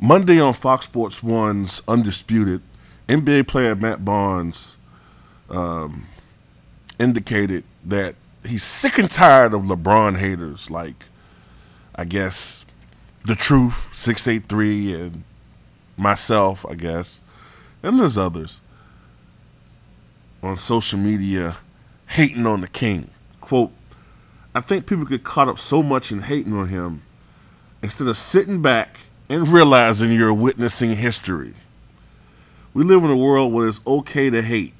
Monday on Fox Sports 1's Undisputed, NBA player Matt Barnes indicated that he's sick and tired of LeBron haters like, I guess, The Truth, 683, and myself, I guess, and there's others on social media hating on the king. Quote, I think people get caught up so much in hating on him instead of sitting back and realizing you're witnessing history. We live in a world where it's okay to hate.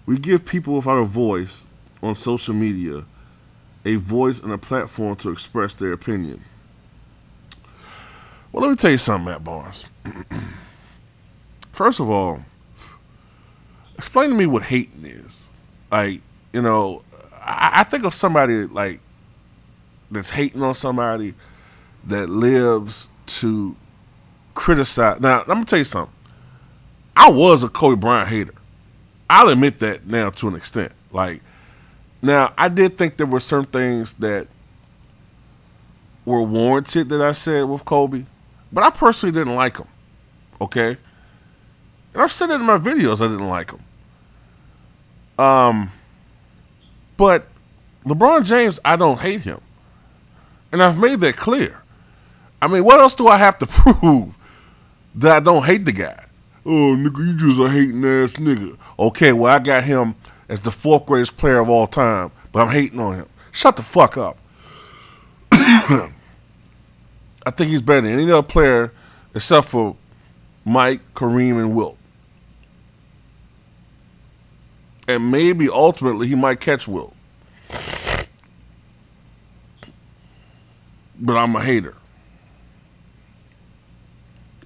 We give people without a voice on social media a voice and a platform to express their opinion. Well, let me tell you something, Matt Barnes. First of all, explain to me what hating is. Like, you know, I think of somebody like that's hating on somebody that lives to criticize. Now, I'm going to tell you something. I was a Kobe Bryant hater. I'll admit that now to an extent. Like, now, I did think there were certain things that were warranted that I said with Kobe, but I personally didn't like him, okay? And I've said it in my videos, I didn't like him. But LeBron James, I don't hate him. And I've made that clear. I mean, what else do I have to prove that I don't hate the guy? Oh, nigga, you just a hating ass nigga. Okay, well, I got him as the 4th greatest player of all time, but I'm hating on him. Shut the fuck up. I think he's better than any other player except for Mike, Kareem, and Wilt. And maybe ultimately he might catch Wilt. But I'm a hater.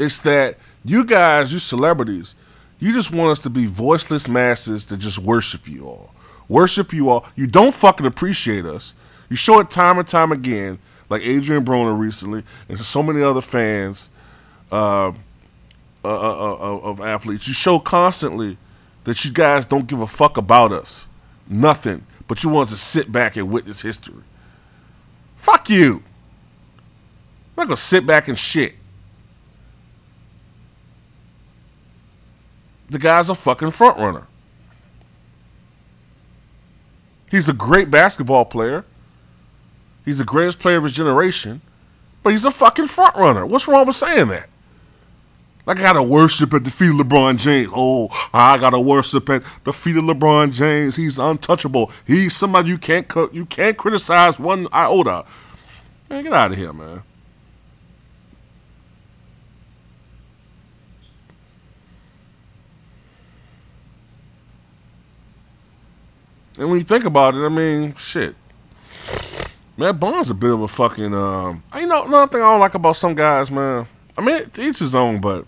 It's that you guys, you celebrities, you just want us to be voiceless masses that just worship you all. Worship you all. You don't fucking appreciate us. You show it time and time again, like Adrian Broner recently, and so many other fans of athletes. You show constantly that you guys don't give a fuck about us. Nothing. But you want to sit back and witness history. Fuck you. I'm not going to sit back and shit. The guy's a fucking front runner. He's a great basketball player. He's the greatest player of his generation. But he's a fucking front runner. What's wrong with saying that? Like, I gotta worship at the feet of LeBron James. Oh, I gotta worship at the feet of LeBron James. He's untouchable. He's somebody you can't criticize one iota. Man, get out of here, man. And when you think about it, I mean, shit. Matt Barnes a bit of a fucking, you know, another thing I don't like about some guys, man. I mean, to each his own, but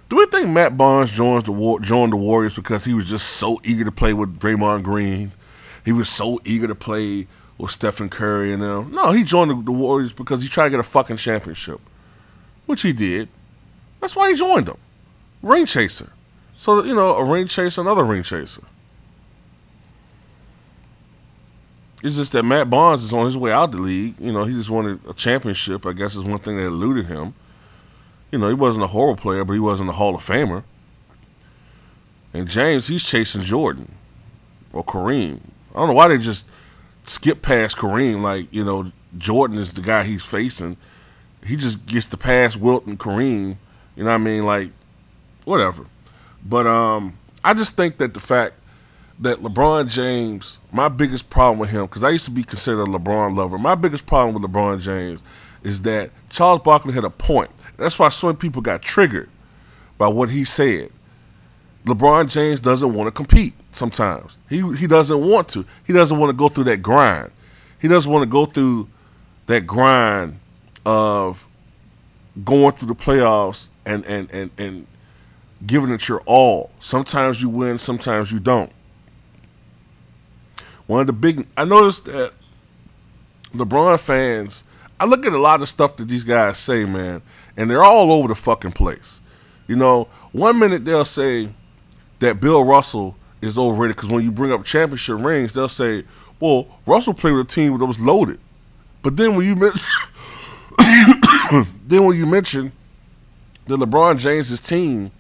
do we think Matt Barnes joined the Warriors because he was just so eager to play with Draymond Green? He was so eager to play with Stephen Curry and them. No, he joined the Warriors because he tried to get a fucking championship, which he did. That's why he joined them. Ring chaser. So, you know, a ring chaser, another ring chaser. It's just that Matt Barnes is on his way out the league. You know, he just wanted a championship, I guess is one thing that eluded him. You know, he wasn't a horrible player, but he wasn't a Hall of Famer. And James, he's chasing Jordan or Kareem. I don't know why they just skip past Kareem. Like, you know, Jordan is the guy he's facing. He just gets to pass Wilt and Kareem. You know what I mean? Like, whatever. But I just think that the fact that LeBron James, my biggest problem with him, because I used to be considered a LeBron lover, my biggest problem with LeBron James is that Charles Barkley had a point. That's why so many people got triggered by what he said. LeBron James doesn't want to compete sometimes. He doesn't want to. He doesn't want to go through that grind. He doesn't want to go through that grind of going through the playoffs and giving it your all. Sometimes you win, sometimes you don't. I noticed that LeBron fans, I look at a lot of stuff that these guys say, man, and they're all over the fucking place. You know, one minute they'll say that Bill Russell is overrated because when you bring up championship rings, they'll say, well, Russell played with a team that was loaded. But then when you mention Then when you mention that LeBron James' team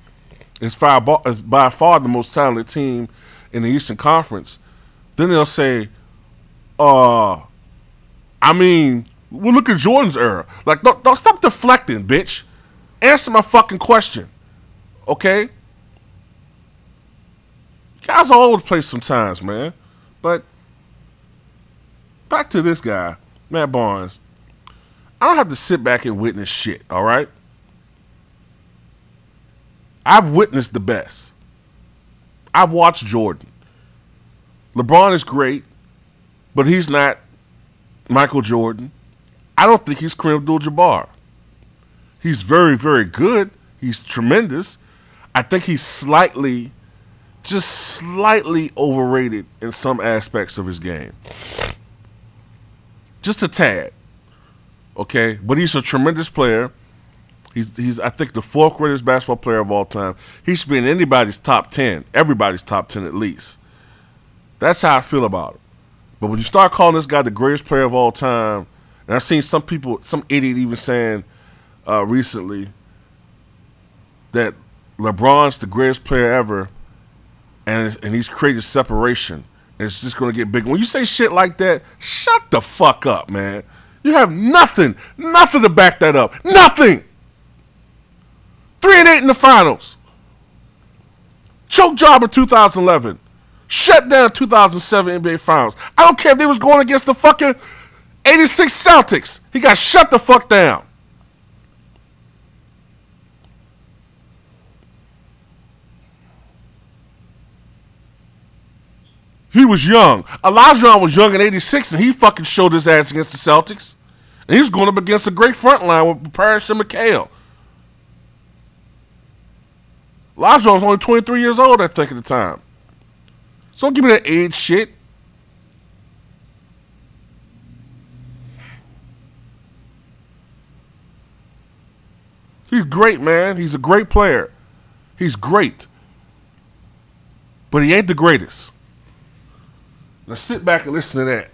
is by far the most talented team in the Eastern Conference, then they'll say, well, look at Jordan's era. Like, don't stop deflecting, bitch. Answer my fucking question. Okay? Guys are all over the place sometimes, man. But back to this guy, Matt Barnes. I don't have to sit back and witness shit, all right? I've witnessed the best. I've watched Jordan. LeBron is great, but he's not Michael Jordan. I don't think he's Kareem Abdul-Jabbar. He's very, very good. He's tremendous. I think he's just slightly overrated in some aspects of his game. Just a tad. Okay? But he's a tremendous player. He's I think the fourth greatest basketball player of all time. He should be in anybody's top 10. Everybody's top 10 at least. That's how I feel about him. But when you start calling this guy the greatest player of all time, and I've seen some idiot even saying recently that LeBron's the greatest player ever, and he's created separation, and it's just going to get bigger. When you say shit like that, shut the fuck up, man. You have nothing to back that up. Nothing. 3-8 in the finals. Choke job in 2011. Shut down 2007 NBA Finals. I don't care if they was going against the fucking 86 Celtics. He got shut the fuck down. He was young. Elijah was young in 86, and he fucking showed his ass against the Celtics. And he was going up against a great front line with Parrish and McHale. Elijah was only 23 years old, I think, at the time. So don't give me that age shit. He's great, man. He's a great player. He's great. But he ain't the greatest. Now sit back and listen to that.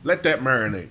Let that marinate.